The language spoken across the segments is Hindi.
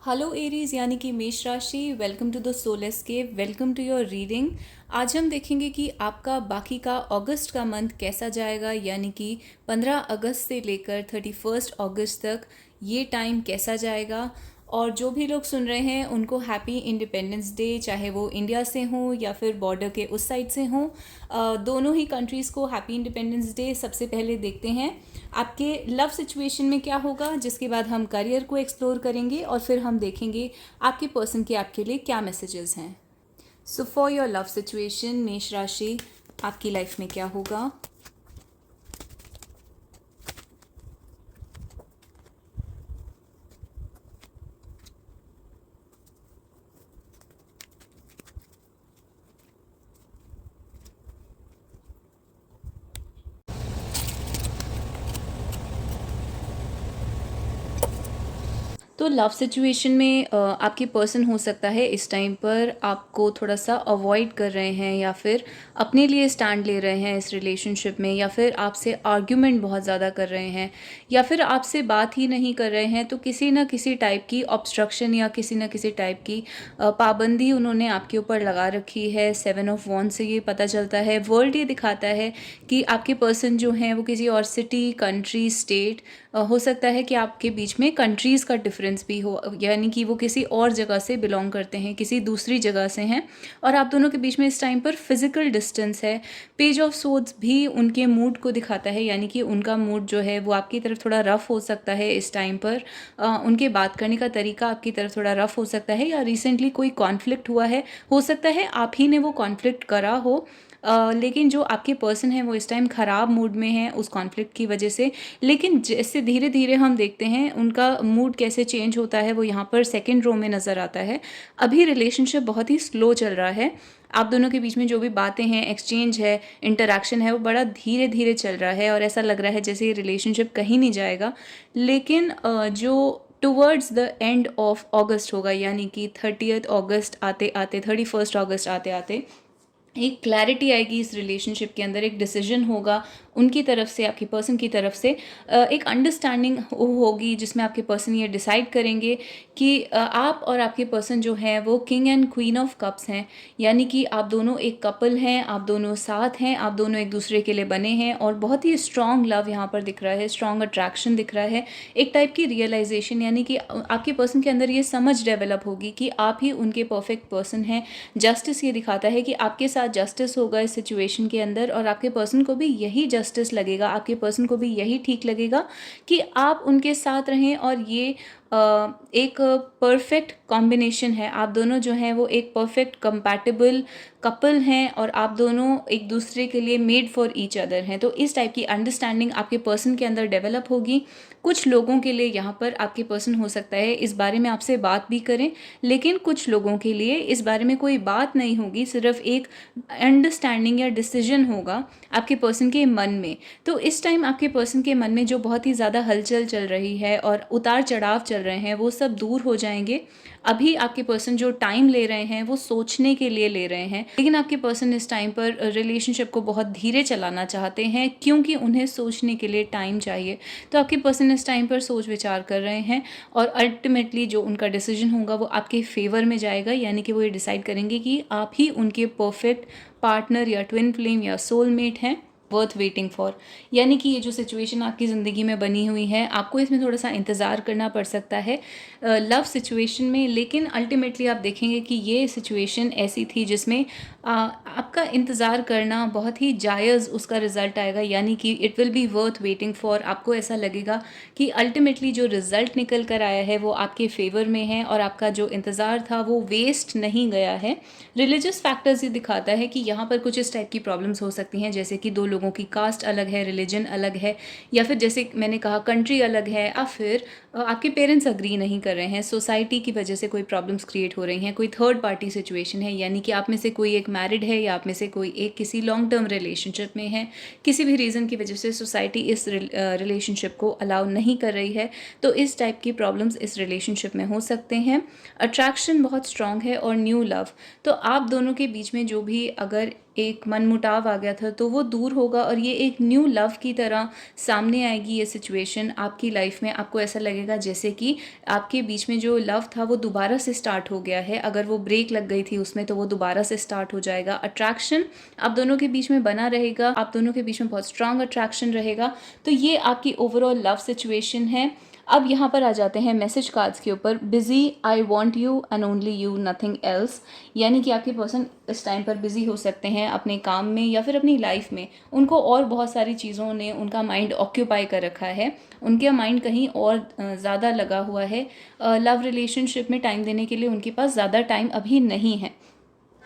हेलो एरीज यानी कि मेष राशि। Welcome to the soul escape, welcome to your reading. आज हम देखेंगे कि आपका बाकी का अगस्त का मंथ कैसा जाएगा, यानी कि 15 अगस्त से लेकर 31 अगस्त तक ये टाइम कैसा जाएगा। और जो भी लोग सुन रहे हैं उनको हैप्पी इंडिपेंडेंस डे, चाहे वो इंडिया से हों या फिर बॉर्डर के उस साइड से हों। दोनों ही कंट्रीज़ को हैप्पी इंडिपेंडेंस डे। सबसे पहले देखते हैं आपके लव सिचुएशन में क्या होगा, जिसके बाद हम करियर को एक्सप्लोर करेंगे और फिर हम देखेंगे आपके पर्सन के आपके लिए क्या मैसेजेस हैं। So for your love situation मेष राशि, आपकी लाइफ में क्या होगा। तो लव सिचुएशन में आपके पर्सन हो सकता है इस टाइम पर आपको थोड़ा सा अवॉइड कर रहे हैं, या फिर अपने लिए स्टैंड ले रहे हैं इस रिलेशनशिप में, या फिर आपसे आर्ग्यूमेंट बहुत ज़्यादा कर रहे हैं, या फिर आपसे बात ही नहीं कर रहे हैं। तो किसी ना किसी टाइप की ऑब्स्ट्रक्शन या किसी ना किसी टाइप की पाबंदी उन्होंने आपके ऊपर लगा रखी है। 7 ऑफ वॉन्ड से ये पता चलता है, वर्ल्ड ये दिखाता है कि आपके पर्सन जो हैं वो किसी और सिटी, कंट्री, स्टेट, हो सकता है कि आपके बीच में कंट्रीज़ का डिफरेंस भी हो, यानी कि वो किसी और जगह से बिलोंग करते हैं, किसी दूसरी जगह से हैं, और आप दोनों के बीच में इस टाइम पर फिजिकल डिस्टेंस है। पेज ऑफ सोर्ड्स भी उनके मूड को दिखाता है, यानी कि उनका मूड जो है वो आपकी तरफ थोड़ा रफ हो सकता है इस टाइम पर। उनके बात करने का तरीका आपकी तरफ थोड़ा रफ हो सकता है, या रिसेंटली कोई कॉन्फ्लिक्ट हुआ है, हो सकता है आप ही ने वो कॉन्फ्लिक्ट करा हो। लेकिन जो आपके पर्सन हैं वो इस टाइम ख़राब मूड में हैं उस कॉन्फ्लिक्ट की वजह से। लेकिन जैसे धीरे धीरे हम देखते हैं उनका मूड कैसे चेंज होता है, वो यहाँ पर सेकंड रो में नज़र आता है। अभी रिलेशनशिप बहुत ही स्लो चल रहा है। आप दोनों के बीच में जो भी बातें हैं, एक्सचेंज है, इंटरेक्शन है, वो बड़ा धीरे धीरे चल रहा है, और ऐसा लग रहा है जैसे ये रिलेशनशिप कहीं नहीं जाएगा। लेकिन जो टुवर्ड्स द एंड ऑफ अगस्त होगा, यानी कि 30 अगस्त आते आते, 31 अगस्त आते आते एक क्लैरिटी आएगी इस रिलेशनशिप के अंदर। एक डिसीजन होगा उनकी तरफ से, आपके पर्सन की तरफ से। एक अंडरस्टैंडिंग होगी जिसमें आपके पर्सन ये डिसाइड करेंगे कि आप और आपके पर्सन जो हैं वो king and queen of cups हैं, यानी कि आप दोनों एक कपल हैं, आप दोनों साथ हैं, आप दोनों एक दूसरे के लिए बने हैं, और बहुत ही स्ट्रॉन्ग लव यहाँ पर दिख रहा है, स्ट्रॉन्ग अट्रैक्शन दिख रहा है। एक टाइप की रियलाइजेशन, यानी कि आपके पर्सन के अंदर ये समझ डेवलप होगी कि आप ही उनके परफेक्ट पर्सन हैं। जस्टिस ये दिखाता है कि आपके साथ जस्टिस होगा इस सिचुएशन के अंदर, और आपके पर्सन को भी यही जस्टिस लगेगा, आपके पर्सन को भी यही ठीक लगेगा कि आप उनके साथ रहें। और ये एक परफेक्ट कॉम्बिनेशन है। आप दोनों जो हैं वो एक परफेक्ट कंपैटिबल कपल हैं, और आप दोनों एक दूसरे के लिए मेड फॉर ईच अदर हैं। तो इस टाइप की अंडरस्टैंडिंग आपके पर्सन के अंदर डेवलप होगी। कुछ लोगों के लिए यहाँ पर आपके पर्सन हो सकता है इस बारे में आपसे बात भी करें, लेकिन कुछ लोगों के लिए इस बारे में कोई बात नहीं होगी, सिर्फ एक अंडरस्टैंडिंग या डिसीजन होगा आपके पर्सन के मन में। तो इस टाइम आपके पर्सन के मन में जो बहुत ही ज़्यादा हलचल चल रही है और उतार चढ़ाव चल रहे हैं, वो सब दूर हो जाएंगे। अभी आपके पर्सन जो टाइम ले रहे हैं वो सोचने के लिए ले रहे हैं, लेकिन आपके पर्सन इस टाइम पर रिलेशनशिप को बहुत धीरे चलाना चाहते हैं, क्योंकि उन्हें सोचने के लिए टाइम चाहिए। तो आपके पर्सन इस टाइम पर सोच विचार कर रहे हैं, और अल्टीमेटली जो उनका डिसीजन होगा वो आपके फेवर में जाएगा, यानी कि वो ये डिसाइड करेंगे कि आप ही उनके परफेक्ट पार्टनर या ट्विन फ्लेम या सोलमेट हैं, वर्थ वेटिंग फॉर। यानी कि ये जो सिचुएशन आपकी ज़िंदगी में बनी हुई है, आपको इसमें थोड़ा सा इंतज़ार करना पड़ सकता है लव सिचुएशन में, लेकिन अल्टीमेटली आप देखेंगे कि ये सिचुएशन ऐसी थी जिसमें आपका इंतज़ार करना बहुत ही जायज़ उसका रिज़ल्ट आएगा, यानी कि it will be worth waiting for. आपको ऐसा लगेगा कि अल्टीमेटली जो रिज़ल्ट निकल कर आया है वो आपके फेवर में है, और आपका जो इंतज़ार था वो वेस्ट नहीं गया है। रिलीजियस फैक्टर्स ये दिखाता है कि यहाँ पर कुछ इस टाइप की प्रॉब्लम्स हो सकती हैं, जैसे कि दो लोगों की कास्ट अलग है, रिलीजन अलग है, या फिर जैसे मैंने कहा कंट्री अलग है, या फिर आपके पेरेंट्स अग्री नहीं कर रहे हैं, सोसाइटी की वजह से कोई प्रॉब्लम्स क्रिएट हो रही हैं, कोई थर्ड पार्टी सिचुएशन है, यानी कि आप में से कोई एक मैरिड है या आप में से कोई एक किसी लॉन्ग टर्म रिलेशनशिप में है। किसी भी रीज़न की वजह से सोसाइटी इस रिलेशनशिप को अलाउ नहीं कर रही है। तो इस टाइप की प्रॉब्लम्स इस रिलेशनशिप में हो सकते हैं। अट्रैक्शन बहुत स्ट्रांग है और न्यू लव। तो आप दोनों के बीच में जो भी अगर एक मनमुटाव आ गया था, तो वो दूर होगा और ये एक न्यू लव की तरह सामने आएगी ये सिचुएशन आपकी लाइफ में। आपको ऐसा लगेगा जैसे कि आपके बीच में जो लव था वो दोबारा से स्टार्ट हो गया है। अगर वो ब्रेक लग गई थी उसमें, तो वो दोबारा से स्टार्ट हो जाएगा। अट्रैक्शन आप दोनों के बीच में बना रहेगा, आप दोनों के बीच में बहुत स्ट्रांग अट्रैक्शन रहेगा। तो ये आपकी ओवरऑल लव सिचुएशन है। अब यहाँ पर आ जाते हैं मैसेज कार्ड्स के ऊपर। Busy, I want you and only you, nothing else. यानी कि आपके पर्सन इस टाइम पर बिजी हो सकते हैं अपने काम में या फिर अपनी लाइफ में। उनको और बहुत सारी चीज़ों ने उनका माइंड ऑक्यूपाई कर रखा है, उनका माइंड कहीं और ज़्यादा लगा हुआ है। लव रिलेशनशिप में टाइम देने के लिए उनके पास ज़्यादा टाइम अभी नहीं है।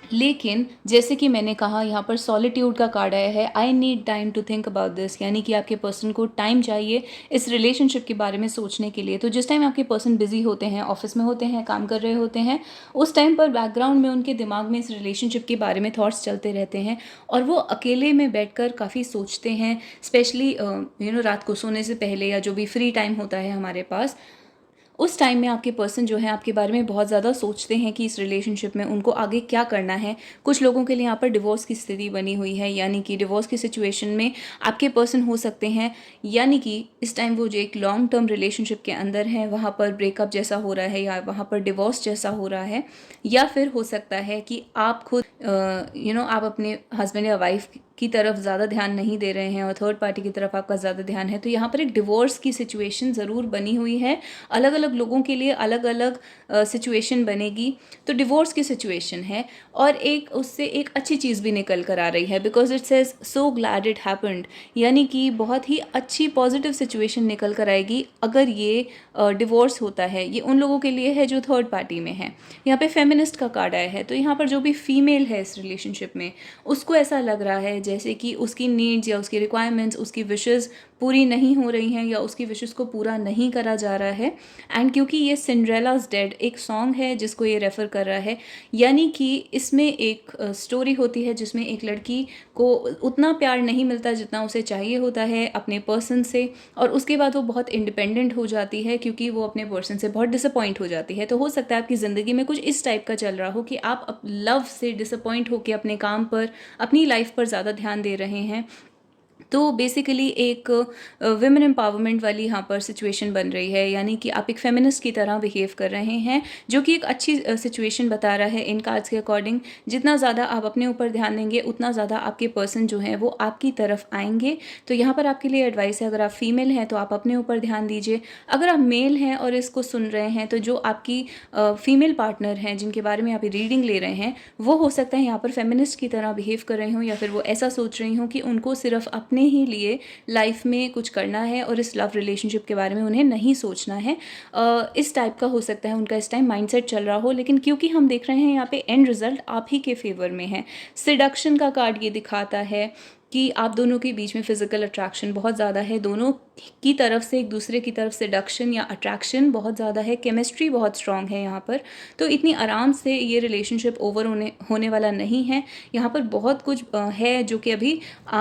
लेकिन जैसे कि मैंने कहा, यहाँ पर सॉलिट्यूड का कार्ड आया है। I need time to think about this, यानी कि आपके पर्सन को टाइम चाहिए इस रिलेशनशिप के बारे में सोचने के लिए। तो जिस टाइम आपके पर्सन बिजी होते हैं, ऑफिस में होते हैं, काम कर रहे होते हैं, उस टाइम पर बैकग्राउंड में उनके दिमाग में इस रिलेशनशिप के बारे में थॉट्स चलते रहते हैं और वो अकेले में बैठकर काफ़ी सोचते हैं। स्पेशली रात को सोने से पहले या जो भी फ्री टाइम होता है हमारे पास, उस टाइम में आपके पर्सन जो है आपके बारे में बहुत ज़्यादा सोचते हैं कि इस रिलेशनशिप में उनको आगे क्या करना है। कुछ लोगों के लिए यहाँ पर डिवोर्स की स्थिति बनी हुई है, यानी कि डिवोर्स की सिचुएशन में आपके पर्सन हो सकते हैं। यानी कि इस टाइम वो जो एक लॉन्ग टर्म रिलेशनशिप के अंदर है, वहाँ पर ब्रेकअप जैसा हो रहा है या वहाँ पर डिवोर्स जैसा हो रहा है। या फिर हो सकता है कि आप खुद आप अपने हस्बैंड या वाइफ की तरफ ज़्यादा ध्यान नहीं दे रहे हैं और थर्ड पार्टी की तरफ आपका ज़्यादा ध्यान है। तो यहाँ पर एक डिवोर्स की सिचुएशन ज़रूर बनी हुई है। अलग अलग लोगों के लिए अलग अलग सिचुएशन बनेगी। तो डिवोर्स की सिचुएशन है और एक उससे एक अच्छी चीज़ भी निकल कर आ रही है, because it says so glad it happened. यानी कि बहुत ही अच्छी पॉजिटिव सिचुएशन निकल कर आएगी अगर ये डिवोर्स होता है। ये उन लोगों के लिए है जो थर्ड पार्टी में है। यहाँ पे फेमिनिस्ट का कार्ड आया है, तो यहाँ पर जो भी फीमेल है इस रिलेशनशिप में, उसको ऐसा लग रहा है जैसे कि उसकी नीड्स या उसकी रिक्वायरमेंट्स, उसकी विशेज़ पूरी नहीं हो रही हैं या उसकी विशेज़ को पूरा नहीं करा जा रहा है। एंड क्योंकि ये सिंड्रेलाज डेड एक सॉन्ग है जिसको ये रेफ़र कर रहा है, यानी कि इसमें एक स्टोरी होती है जिसमें एक लड़की को उतना प्यार नहीं मिलता जितना उसे चाहिए होता है अपने पर्सन से, और उसके बाद वो बहुत इंडिपेंडेंट हो जाती है क्योंकि वो अपने पर्सन से बहुत डिसअपॉइंट हो जाती है। तो हो सकता है आपकी ज़िंदगी में कुछ इस टाइप का चल रहा हो कि आप लव से डिसअपॉइंट होकर अपने काम पर, अपनी लाइफ पर ज़्यादा ध्यान दे रहे हैं। तो बेसिकली एक विमेन एम्पावरमेंट वाली यहाँ पर सिचुएशन बन रही है, यानी कि आप एक फेमिनिस्ट की तरह बिहेव कर रहे हैं, जो कि एक अच्छी सिचुएशन बता रहा है इन कार्ड्स के अकॉर्डिंग। जितना ज़्यादा आप अपने ऊपर ध्यान देंगे उतना ज़्यादा आपके पर्सन जो हैं वो आपकी तरफ आएंगे। तो यहाँ पर आपके लिए एडवाइस है, अगर आप फीमेल हैं तो आप अपने ऊपर ध्यान दीजिए। अगर आप मेल हैं और इसको सुन रहे हैं, तो जो आपकी फीमेल पार्टनर हैं जिनके बारे में आप रीडिंग ले रहे हैं, वो हो सकता है यहाँ पर फेमिनिस्ट की तरह बिहेव कर रही हूँ, या फिर वो ऐसा सोच रही हूँ कि उनको सिर्फ अपने ही लिए लाइफ में कुछ करना है और इस लव रिलेशनशिप के बारे में उन्हें नहीं सोचना है। इस टाइप का हो सकता है उनका इस टाइम माइंडसेट चल रहा हो। लेकिन क्योंकि हम देख रहे हैं यहाँ पे एंड रिजल्ट आप ही के फेवर में है। सिडक्शन का कार्ड ये दिखाता है कि आप दोनों के बीच में फिजिकल अट्रैक्शन बहुत ज़्यादा है, दोनों की तरफ से एक दूसरे की तरफ सिडक्शन या अट्रैक्शन बहुत ज़्यादा है, केमिस्ट्री बहुत स्ट्रांग है यहाँ पर। तो इतनी आराम से ये रिलेशनशिप ओवर होने वाला नहीं है। यहाँ पर बहुत कुछ है जो कि अभी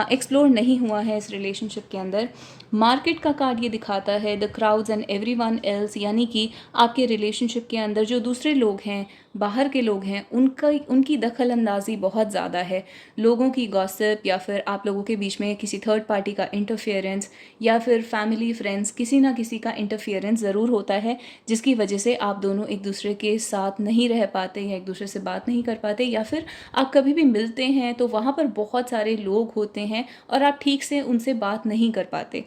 एक्सप्लोर नहीं हुआ है इस रिलेशनशिप के अंदर। मार्केट का कार्ड ये दिखाता है the crowds and everyone else, यानी कि आपके रिलेशनशिप के अंदर जो दूसरे लोग हैं, बाहर के लोग हैं, उनकी दखल अंदाजी बहुत ज़्यादा है। लोगों की गॉसिप या फिर आप लोगों के बीच में किसी थर्ड पार्टी का इंटरफेरेंस या फिर फैमिली फ्रेंड्स किसी ना किसी का इंटरफेरेंस ज़रूर होता है, जिसकी वजह से आप दोनों एक दूसरे के साथ नहीं रह पाते या एक दूसरे से बात नहीं कर पाते, या फिर आप कभी भी मिलते हैं तो वहाँ पर बहुत सारे लोग होते हैं और आप ठीक से उनसे बात नहीं कर पाते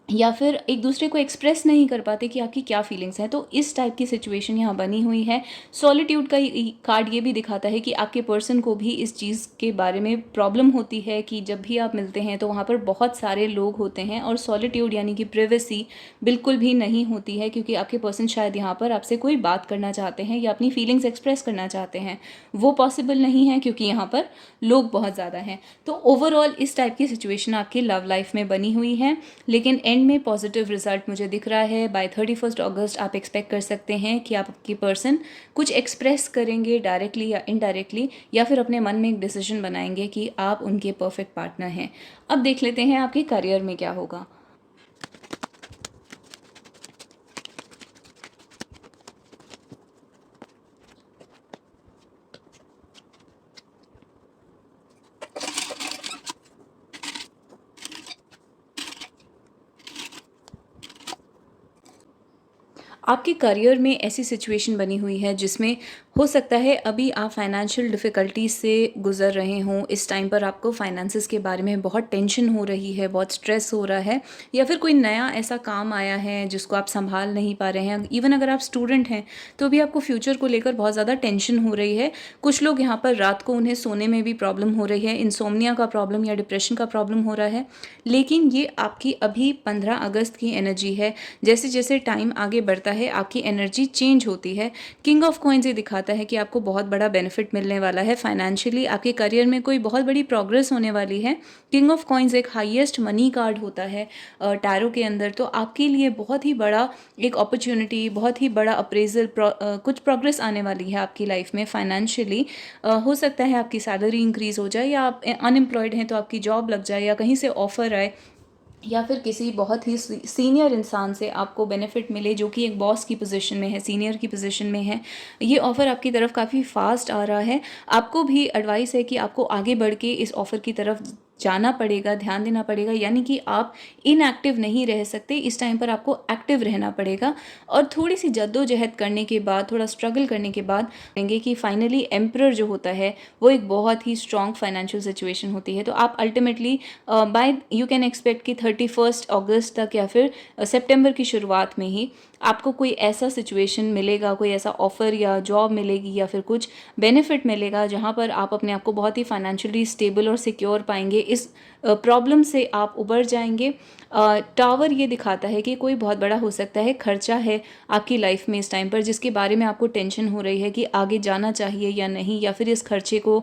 या फिर एक दूसरे को एक्सप्रेस नहीं कर पाते कि आपकी क्या फीलिंग्स हैं। तो इस टाइप की सिचुएशन यहाँ बनी हुई है। सॉलिट्यूड का कार्ड ये भी दिखाता है कि आपके पर्सन को भी इस चीज़ के बारे में प्रॉब्लम होती है कि जब भी आप मिलते हैं तो वहाँ पर बहुत सारे लोग होते हैं और सॉलिट्यूड यानी कि प्रिवेसी बिल्कुल भी नहीं होती है, क्योंकि आपके पर्सन शायद यहाँ पर आपसे कोई बात करना चाहते हैं या अपनी फीलिंग्स एक्सप्रेस करना चाहते हैं, वो पॉसिबल नहीं है क्योंकि यहाँ पर लोग बहुत ज़्यादा हैं। तो ओवरऑल इस टाइप की सिचुएशन आपकी लव लाइफ में बनी हुई है, लेकिन एंड में पॉजिटिव रिजल्ट मुझे दिख रहा है। बाय 31 अगस्त आप एक्सपेक्ट कर सकते हैं कि आपकी पर्सन कुछ एक्सप्रेस करेंगे डायरेक्टली या इनडायरेक्टली, या फिर अपने मन में एक डिसीजन बनाएंगे कि आप उनके परफेक्ट पार्टनर हैं। अब देख लेते हैं आपके करियर में क्या होगा। आपके करियर में ऐसी सिचुएशन बनी हुई है जिसमें हो सकता है अभी आप फाइनेंशियल डिफ़िकल्टीज से गुज़र रहे हों, इस टाइम पर आपको फाइनेंसेस के बारे में बहुत टेंशन हो रही है, बहुत स्ट्रेस हो रहा है, या फिर कोई नया ऐसा काम आया है जिसको आप संभाल नहीं पा रहे हैं। इवन अगर आप स्टूडेंट हैं तो भी आपको फ्यूचर को लेकर बहुत ज़्यादा टेंशन हो रही है। कुछ लोग यहाँ पर रात को उन्हें सोने में भी प्रॉब्लम हो रही है, इंसोम्निया का प्रॉब्लम या डिप्रेशन का प्रॉब्लम हो रहा है। लेकिन ये आपकी अभी 15 अगस्त की एनर्जी है। जैसे जैसे टाइम आगे बढ़ता है आपकी एनर्जी चेंज होती है। किंग ऑफ कॉइन्स ये दिखाता है कि आपको बहुत बड़ा बेनिफिट मिलने वाला है फाइनेंशियली, आपके करियर में कोई बहुत बड़ी प्रोग्रेस होने वाली है। किंग ऑफ कॉइन्स एक हाईएस्ट मनी कार्ड होता है टैरो के अंदर, तो आपके लिए बहुत ही बड़ा एक अपॉर्चुनिटी, बहुत ही बड़ा अप्रेजल, कुछ प्रोग्रेस आने वाली है आपकी लाइफ में फाइनेंशियली। हो सकता है आपकी सैलरी इंक्रीज हो जाए, या आप अनएम्प्लॉयड हैं तो आपकी जॉब लग जाए, या कहीं से ऑफर आए, या फिर किसी बहुत ही सीनियर इंसान से आपको बेनिफिट मिले जो कि एक बॉस की पोजीशन में है, सीनियर की पोजीशन में है। ये ऑफ़र आपकी तरफ काफ़ी फास्ट आ रहा है। आपको भी एडवाइस है कि आपको आगे बढ़ के इस ऑफ़र की तरफ जाना पड़ेगा, ध्यान देना पड़ेगा, यानी कि आप इनएक्टिव नहीं रह सकते। इस टाइम पर आपको एक्टिव रहना पड़ेगा, और थोड़ी सी जद्दोजहद करने के बाद, थोड़ा स्ट्रगल करने के बाद देंगे कि फाइनली एम्परर जो होता है वो एक बहुत ही स्ट्रॉन्ग फाइनेंशियल सिचुएशन होती है। तो आप ultimately by you can expect कि 31 अगस्त तक या फिर सितंबर की शुरुआत में ही आपको कोई ऐसा सिचुएशन मिलेगा, कोई ऐसा ऑफ़र या जॉब मिलेगी या फिर कुछ बेनिफिट मिलेगा जहाँ पर आप अपने आप को बहुत ही फाइनेंशियली स्टेबल और सिक्योर पाएंगे। इस प्रॉब्लम से आप उबर जाएंगे। टावर ये दिखाता है कि कोई बहुत बड़ा हो सकता है खर्चा है आपकी लाइफ में इस टाइम पर, जिसके बारे में आपको टेंशन हो रही है कि आगे जाना चाहिए या नहीं, या फिर इस खर्चे को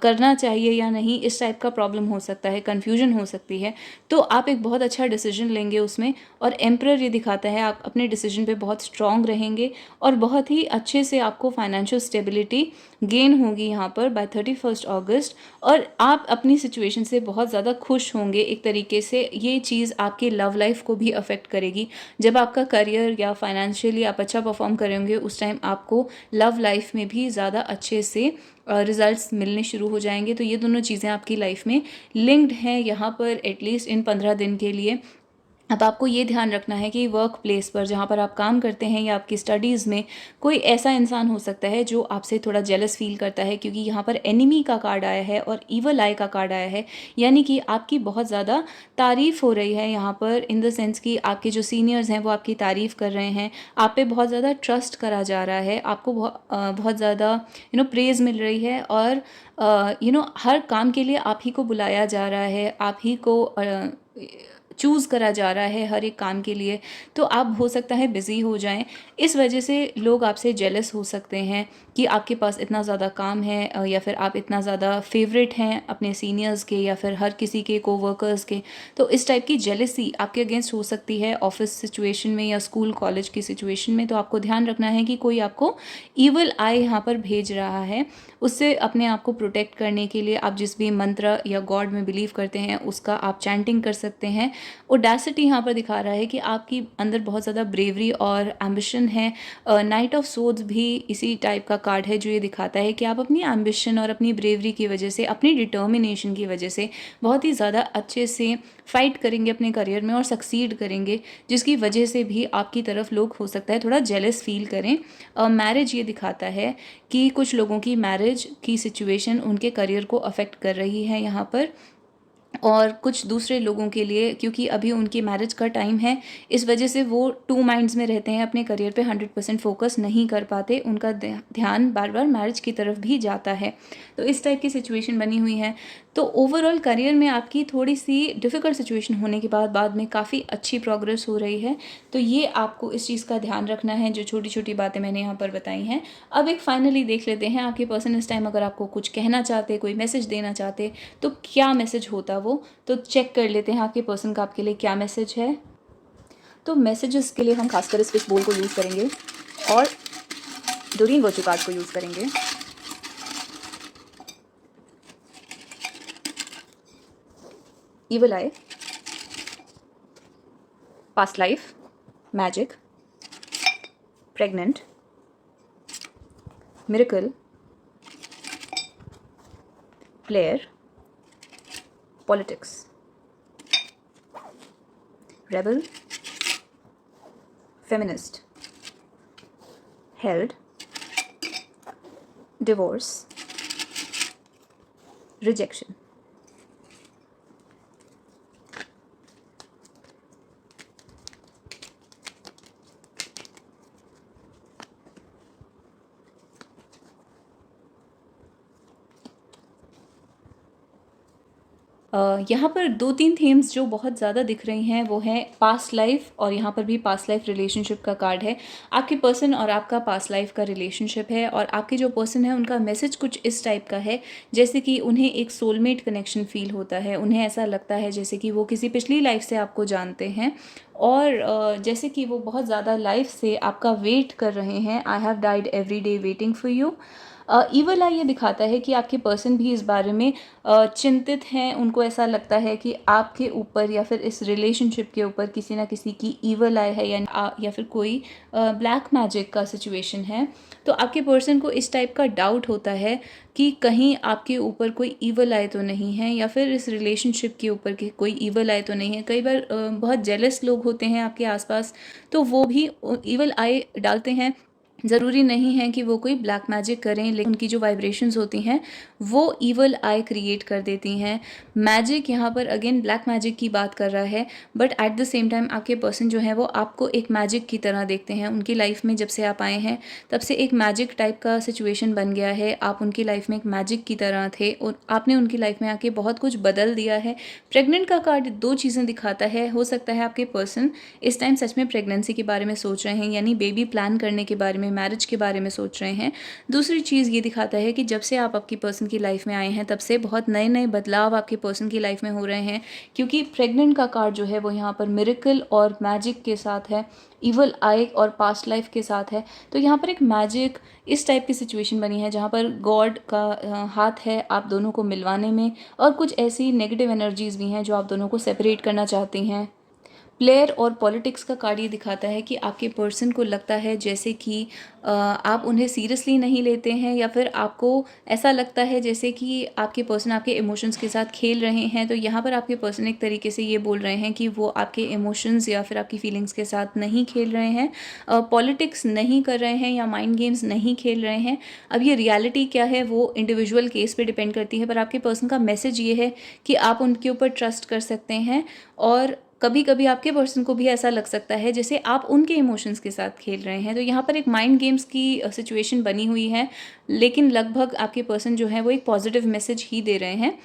करना चाहिए या नहीं। इस टाइप का प्रॉब्लम हो सकता है, कन्फ्यूजन हो सकती है। तो आप एक बहुत अच्छा डिसीजन लेंगे उसमें। और एम्परर ये दिखाता है आप अपने डिसीजन पे बहुत स्ट्रांग रहेंगे, और बहुत ही अच्छे से आपको फाइनेंशियल स्टेबिलिटी गेन होगी यहाँ पर बाय 31 अगस्त। और आप अपनी सिचुएशन से बहुत ज़्यादा खुश होंगे एक तरीके से। ये चीज़ आपकी लव लाइफ को भी अफेक्ट करेगी। जब आपका करियर या फाइनेंशियली आप अच्छा परफॉर्म करेंगे उस टाइम आपको लव लाइफ में भी ज़्यादा अच्छे से रिजल्ट्स मिलने शुरू हो जाएंगे। तो ये दोनों चीज़ें आपकी लाइफ में लिंक्ड हैं यहाँ पर एटलीस्ट इन 15 दिन के लिए। अब आपको ये ध्यान रखना है कि वर्क प्लेस पर जहाँ पर आप काम करते हैं या आपकी स्टडीज़ में कोई ऐसा इंसान हो सकता है जो आपसे थोड़ा जेलस फील करता है, क्योंकि यहाँ पर एनिमी का कार्ड आया है और ईवल आई का कार्ड आया है। यानी कि आपकी बहुत ज़्यादा तारीफ़ हो रही है यहाँ पर, इन द सेंस कि आपके जो सीनियर्स हैं वो आपकी तारीफ़ कर रहे हैं, आप पे बहुत ज़्यादा ट्रस्ट करा जा रहा है, आपको बहुत ज़्यादा प्रेज़ मिल रही है, और हर काम के लिए आप ही को बुलाया जा रहा है, आप ही को चूज़ करा जा रहा है हर एक काम के लिए। तो आप हो सकता है बिज़ी हो जाएं, इस वजह से लोग आपसे जेलस हो सकते हैं कि आपके पास इतना ज़्यादा काम है, या फिर आप इतना ज़्यादा फेवरेट हैं अपने सीनियर्स के या फिर हर किसी के कोवर्कर्स के। तो इस टाइप की जेलसी आपके अगेंस्ट हो सकती है ऑफिस सिचुएशन में या स्कूल कॉलेज की सिचुएशन में। तो आपको ध्यान रखना है कि कोई आपको ईवल आई यहाँ पर भेज रहा है। उससे अपने आप को प्रोटेक्ट करने के लिए आप जिस भी मंत्र या गॉड में बिलीव करते हैं उसका आप चैंटिंग कर सकते हैं। ओडेसिटी यहाँ पर दिखा रहा है कि आपकी अंदर बहुत ज़्यादा ब्रेवरी और एम्बिशन है। नाइट ऑफ सोड्स भी इसी टाइप का कार्ड है जो ये दिखाता है कि आप अपनी एम्बिशन और अपनी ब्रेवरी की वजह से, अपनी डिटर्मिनेशन की वजह से बहुत ही ज़्यादा अच्छे से फाइट करेंगे अपने करियर में और सक्सीड करेंगे, जिसकी वजह से भी आपकी तरफ लोग हो सकता है थोड़ा जेलस फील करें। मैरिज ये दिखाता है कि कुछ लोगों की मैरिज की सिचुएशन उनके करियर को अफेक्ट कर रही है यहाँ पर, और कुछ दूसरे लोगों के लिए क्योंकि अभी उनकी मैरिज का टाइम है, इस वजह से वो टू माइंड्स में रहते हैं, अपने करियर पे 100% फोकस नहीं कर पाते, उनका ध्यान बार बार मैरिज की तरफ भी जाता है। तो इस टाइप की सिचुएशन बनी हुई है। तो ओवरऑल करियर में आपकी थोड़ी सी डिफ़िकल्ट सिचुएशन होने के बाद में काफ़ी अच्छी प्रोग्रेस हो रही है। तो ये आपको इस चीज़ का ध्यान रखना है, जो छोटी छोटी बातें मैंने यहाँ पर बताई हैं। अब एक फाइनली देख लेते हैं आपके पर्सन इस टाइम अगर आपको कुछ कहना चाहते, कोई मैसेज देना चाहते, तो क्या मैसेज होता वो। तो चेक कर लेते हैं आपके पर्सन का आपके लिए क्या मैसेज है। तो मैसेजेस के लिए हम खासकर इस बोल को यूज़ करेंगे और डोरीन वर्चू कार्ड को यूज़ करेंगे। Evil eye, past life, magic, pregnant, miracle, player, politics, rebel, feminist, held, divorce, rejection. यहाँ पर 2-3 थीम्स जो बहुत ज़्यादा दिख रही हैं वो हैं पास्ट लाइफ, और यहाँ पर भी पास्ट लाइफ रिलेशनशिप का कार्ड है। आपके पर्सन और आपका पास्ट लाइफ का रिलेशनशिप है, और आपके जो पर्सन है उनका मैसेज कुछ इस टाइप का है, जैसे कि उन्हें एक सोलमेट कनेक्शन फ़ील होता है। उन्हें ऐसा लगता है जैसे कि वो किसी पिछली लाइफ से आपको जानते हैं, और जैसे कि वो बहुत ज़्यादा लाइफ से आपका वेट कर रहे हैं। I have died every day waiting for you. Evil आई ये दिखाता है कि आपके पर्सन भी इस बारे में चिंतित हैं। उनको ऐसा लगता है कि आपके ऊपर या फिर इस रिलेशनशिप के ऊपर किसी ना किसी की ईवल आई है, या फिर कोई ब्लैक मैजिक का सिचुएशन है। तो आपके पर्सन को इस टाइप का डाउट होता है कि कहीं आपके ऊपर कोई ईवल आई तो नहीं है, या फिर इस रिलेशनशिप के ऊपर कोई ईवल आई तो नहीं है। कई बार बहुत जेलस लोग होते हैं आपके आसपास, तो वो भी ईवल आई डालते हैं। ज़रूरी नहीं है कि वो कोई ब्लैक मैजिक करें, लेकिन उनकी जो वाइब्रेशंस होती हैं वो ईवल आई क्रिएट कर देती हैं। मैजिक यहाँ पर अगेन ब्लैक मैजिक की बात कर रहा है, but at the same time आपके पर्सन जो है वो आपको एक मैजिक की तरह देखते हैं। उनकी लाइफ में जब से आप आए हैं तब से एक मैजिक टाइप का सिचुएशन बन गया है। आप उनकी लाइफ में एक मैजिक की तरह थे, और आपने उनकी लाइफ में आके बहुत कुछ बदल दिया है। प्रेग्नेंट का कार्ड 2 चीज़ें दिखाता है। हो सकता है आपके पर्सन इस टाइम सच में प्रेगनेंसी के बारे में सोच रहे हैं, यानी बेबी प्लान करने के बारे में, मैरिज के बारे में सोच रहे हैं। दूसरी चीज़ ये दिखाता है कि जब से आप आपकी पर्सन की लाइफ में आए हैं तब से बहुत नए नए बदलाव आपके पर्सन की लाइफ में हो रहे हैं, क्योंकि प्रेग्नेंट का कार्ड जो है वो यहाँ पर मिरेकल और मैजिक के साथ है, इवल आई और पास्ट लाइफ के साथ है। तो यहाँ पर एक मैजिक इस टाइप की सिचुएशन बनी है जहाँ पर गॉड का हाथ है आप दोनों को मिलवाने में, और कुछ ऐसी नेगेटिव एनर्जीज भी हैं जो आप दोनों को सेपरेट करना चाहती हैं। प्लेयर और पॉलिटिक्स का कार्ड ये दिखाता है कि आपके पर्सन को लगता है जैसे कि आप उन्हें सीरियसली नहीं लेते हैं, या फिर आपको ऐसा लगता है जैसे कि आपके पर्सन आपके इमोशंस के साथ खेल रहे हैं। तो यहाँ पर आपके पर्सन एक तरीके से ये बोल रहे हैं कि वो आपके इमोशंस या फिर आपकी फीलिंग्स के साथ नहीं खेल रहे हैं, पॉलिटिक्स नहीं कर रहे हैं, या माइंड गेम्स नहीं खेल रहे हैं। अब ये रियलिटी क्या है वो इंडिविजुअल केस पे डिपेंड करती है, पर आपके पर्सन का मैसेज ये है कि आप उनके ऊपर ट्रस्ट कर सकते हैं, और कभी कभी आपके पर्सन को भी ऐसा लग सकता है जैसे आप उनके इमोशंस के साथ खेल रहे हैं। तो यहाँ पर एक माइंड गेम्स की सिचुएशन बनी हुई है, लेकिन लगभग आपके पर्सन जो है वो एक पॉजिटिव मैसेज ही दे रहे हैं।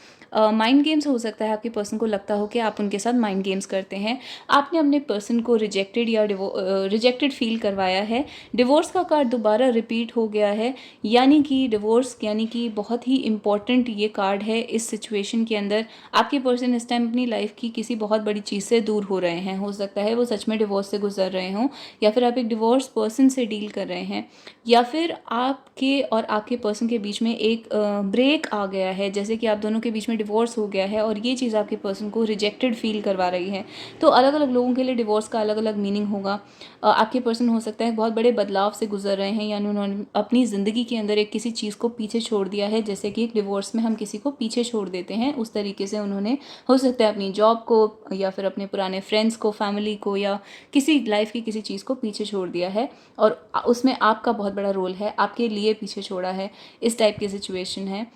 माइंड गेम्स हो सकता है आपके पर्सन को लगता हो कि आप उनके साथ माइंड गेम्स करते हैं। आपने अपने पर्सन को रिजेक्टेड या रिजेक्टेड फील करवाया है। डिवोर्स का कार्ड दोबारा रिपीट हो गया है, यानी कि डिवोर्स यानी कि बहुत ही इम्पॉर्टेंट ये कार्ड है इस सिचुएशन के अंदर। आपके पर्सन इस टाइम अपनी लाइफ की किसी बहुत बड़ी चीज़ से दूर हो रहे हैं। हो सकता है वो सच में डिवोर्स से गुजर रहे हों, या फिर आप एक डिवोर्स पर्सन से डील कर रहे हैं, या फिर आपके और आपके पर्सन के बीच में एक ब्रेक आ गया है, जैसे कि आप दोनों के बीच में डिवोर्स हो गया है, और ये चीज़ आपके पर्सन को रिजेक्टेड फील करवा रही है। तो अलग अलग लोगों के लिए डिवोर्स का अलग अलग मीनिंग होगा। आपके पर्सन हो सकता है बहुत बड़े बदलाव से गुजर रहे हैं, यानी उन्होंने अपनी ज़िंदगी के अंदर एक किसी चीज़ को पीछे छोड़ दिया है, जैसे कि एक डिवोर्स में हम किसी को पीछे छोड़ देते हैं, उस तरीके से उन्होंने हो सकता है अपनी जॉब को, या फिर अपने पुराने फ्रेंड्स को, फैमिली को, या किसी लाइफ की किसी चीज़ को पीछे छोड़ दिया है, और उसमें आपका बहुत बड़ा रोल है, आपके लिए पीछे छोड़ा है। इस टाइप की सिचुएशन है।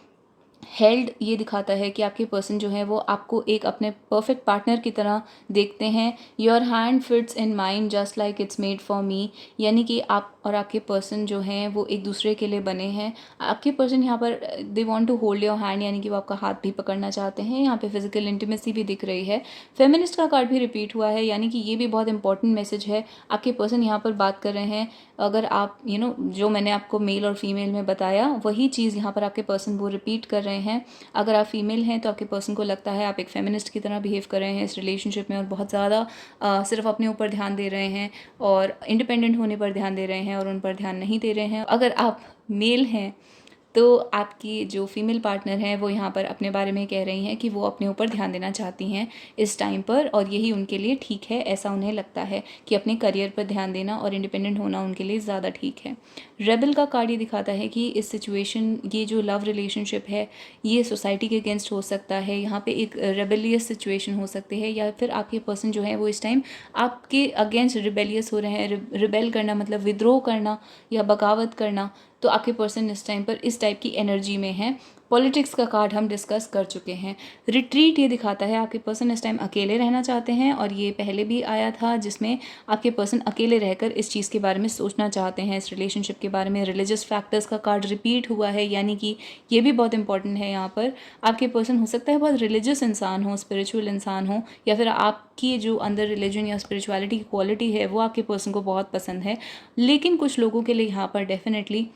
हेल्ड ये दिखाता है कि आपके पर्सन जो है वो आपको एक अपने परफेक्ट पार्टनर की तरह देखते हैं। Your hand fits in mind just like it's made for me, यानी कि आप और आपके पर्सन जो हैं वो एक दूसरे के लिए बने हैं। आपके पर्सन यहाँ पर they want to hold your hand, यानी कि वो आपका हाथ भी पकड़ना चाहते हैं। यहाँ पे फिजिकल इंटीमेसी भी दिख रही है। फेमिनिस्ट का कार्ड भी रिपीट हुआ है, यानी कि ये भी बहुत इंपॉर्टेंट मैसेज है। आपके पर्सन यहाँ पर बात कर रहे हैं, अगर आप जो मैंने आपको मेल और फीमेल में बताया वही चीज़ यहाँ पर आपके पर्सन वो रिपीट कर रहे हैं। अगर आप फीमेल हैं तो आपके पर्सन को लगता है आप एक फेमिनिस्ट की तरह बिहेव कर रहे हैं इस रिलेशनशिप में, और बहुत ज़्यादा सिर्फ अपने ऊपर ध्यान दे रहे हैं, और इंडिपेंडेंट होने पर ध्यान दे रहे हैं, और उन पर ध्यान नहीं दे रहे हैं। अगर आप मेल हैं तो आपकी जो फीमेल पार्टनर हैं वो यहाँ पर अपने बारे में कह रही हैं कि वो अपने ऊपर ध्यान देना चाहती हैं इस टाइम पर, और यही उनके लिए ठीक है। ऐसा उन्हें लगता है कि अपने करियर पर ध्यान देना और इंडिपेंडेंट होना उनके लिए ज़्यादा ठीक है। रेबल का कार्ड ये दिखाता है कि इस सिचुएशन, ये जो लव रिलेशनशिप है ये सोसाइटी के अगेंस्ट हो सकता है। यहाँ पे एक रेबेलियस सिचुएशन हो सकती है, या फिर आपके पर्सन जो है वो इस टाइम आपके अगेंस्ट रिबेलियस हो रहे हैं। रिबेल करना मतलब विद्रोह करना या बगावत करना। तो आपके पर्सन इस टाइम पर इस टाइप की एनर्जी में है। पॉलिटिक्स का कार्ड हम डिस्कस कर चुके हैं। रिट्रीट ये दिखाता है आपके पर्सन इस टाइम अकेले रहना चाहते हैं, और ये पहले भी आया था जिसमें आपके पर्सन अकेले रहकर इस चीज़ के बारे में सोचना चाहते हैं, इस रिलेशनशिप के बारे में। रिलीजियस फैक्टर्स का कार्ड रिपीट हुआ है, यानी कि ये भी बहुत इंपॉर्टेंट है। यहाँ पर आपके पर्सन हो सकता है बहुत रिलीजियस इंसान हो, स्पिरिचुअल इंसान हो, या फिर आपकी जो अंदर रिलीजन या स्पिरिचुअलिटी की क्वालिटी है वो आपके पर्सन को बहुत पसंद है। लेकिन कुछ लोगों के लिए यहाँ पर डेफिनेटली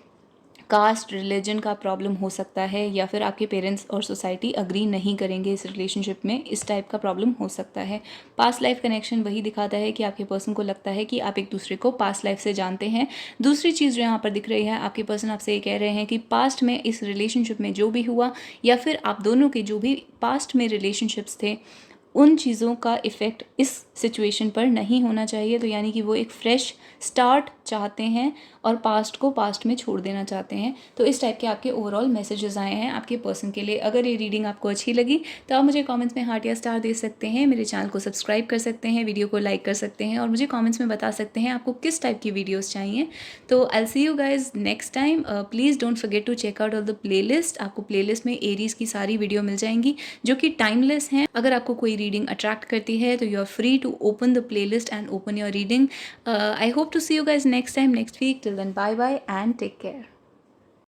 कास्ट रिलीजन का प्रॉब्लम हो सकता है, या फिर आपके पेरेंट्स और सोसाइटी अग्री नहीं करेंगे इस रिलेशनशिप में, इस टाइप का प्रॉब्लम हो सकता है। पास्ट लाइफ कनेक्शन वही दिखाता है कि आपके पर्सन को लगता है कि आप एक दूसरे को पास्ट लाइफ से जानते हैं। दूसरी चीज़ जो यहाँ पर दिख रही है, आपके पर्सन आपसे ये कह रहे हैं कि पास्ट में इस रिलेशनशिप में जो भी हुआ, या फिर आप दोनों के जो भी पास्ट में रिलेशनशिप्स थे, उन चीज़ों का इफ़ेक्ट इस सिचुएशन पर नहीं होना चाहिए। तो यानी कि वो एक फ़्रेश स्टार्ट चाहते हैं और पास्ट को पास्ट में छोड़ देना चाहते हैं। तो इस टाइप के आपके ओवरऑल मैसेजेस आए हैं आपके पर्सन के लिए। अगर ये रीडिंग आपको अच्छी लगी तो आप मुझे कमेंट्स में हार्ट या स्टार दे सकते हैं, मेरे चैनल को सब्सक्राइब कर सकते हैं, वीडियो को लाइक कर सकते हैं, और मुझे कमेंट्स में बता सकते हैं आपको किस टाइप की वीडियोज़ चाहिए। तो I see you guys next time. Please don't forget to check out all the playlist. आपको प्लेलिस्ट में एरीज़ की सारी वीडियो मिल जाएंगी जो कि टाइमलेस हैं। अगर आपको कोई रीडिंग अट्रैक्ट करती है तो you are free to open the playlist and open your reading. I hope to see you guys next time, next week. Till then, bye bye and take care.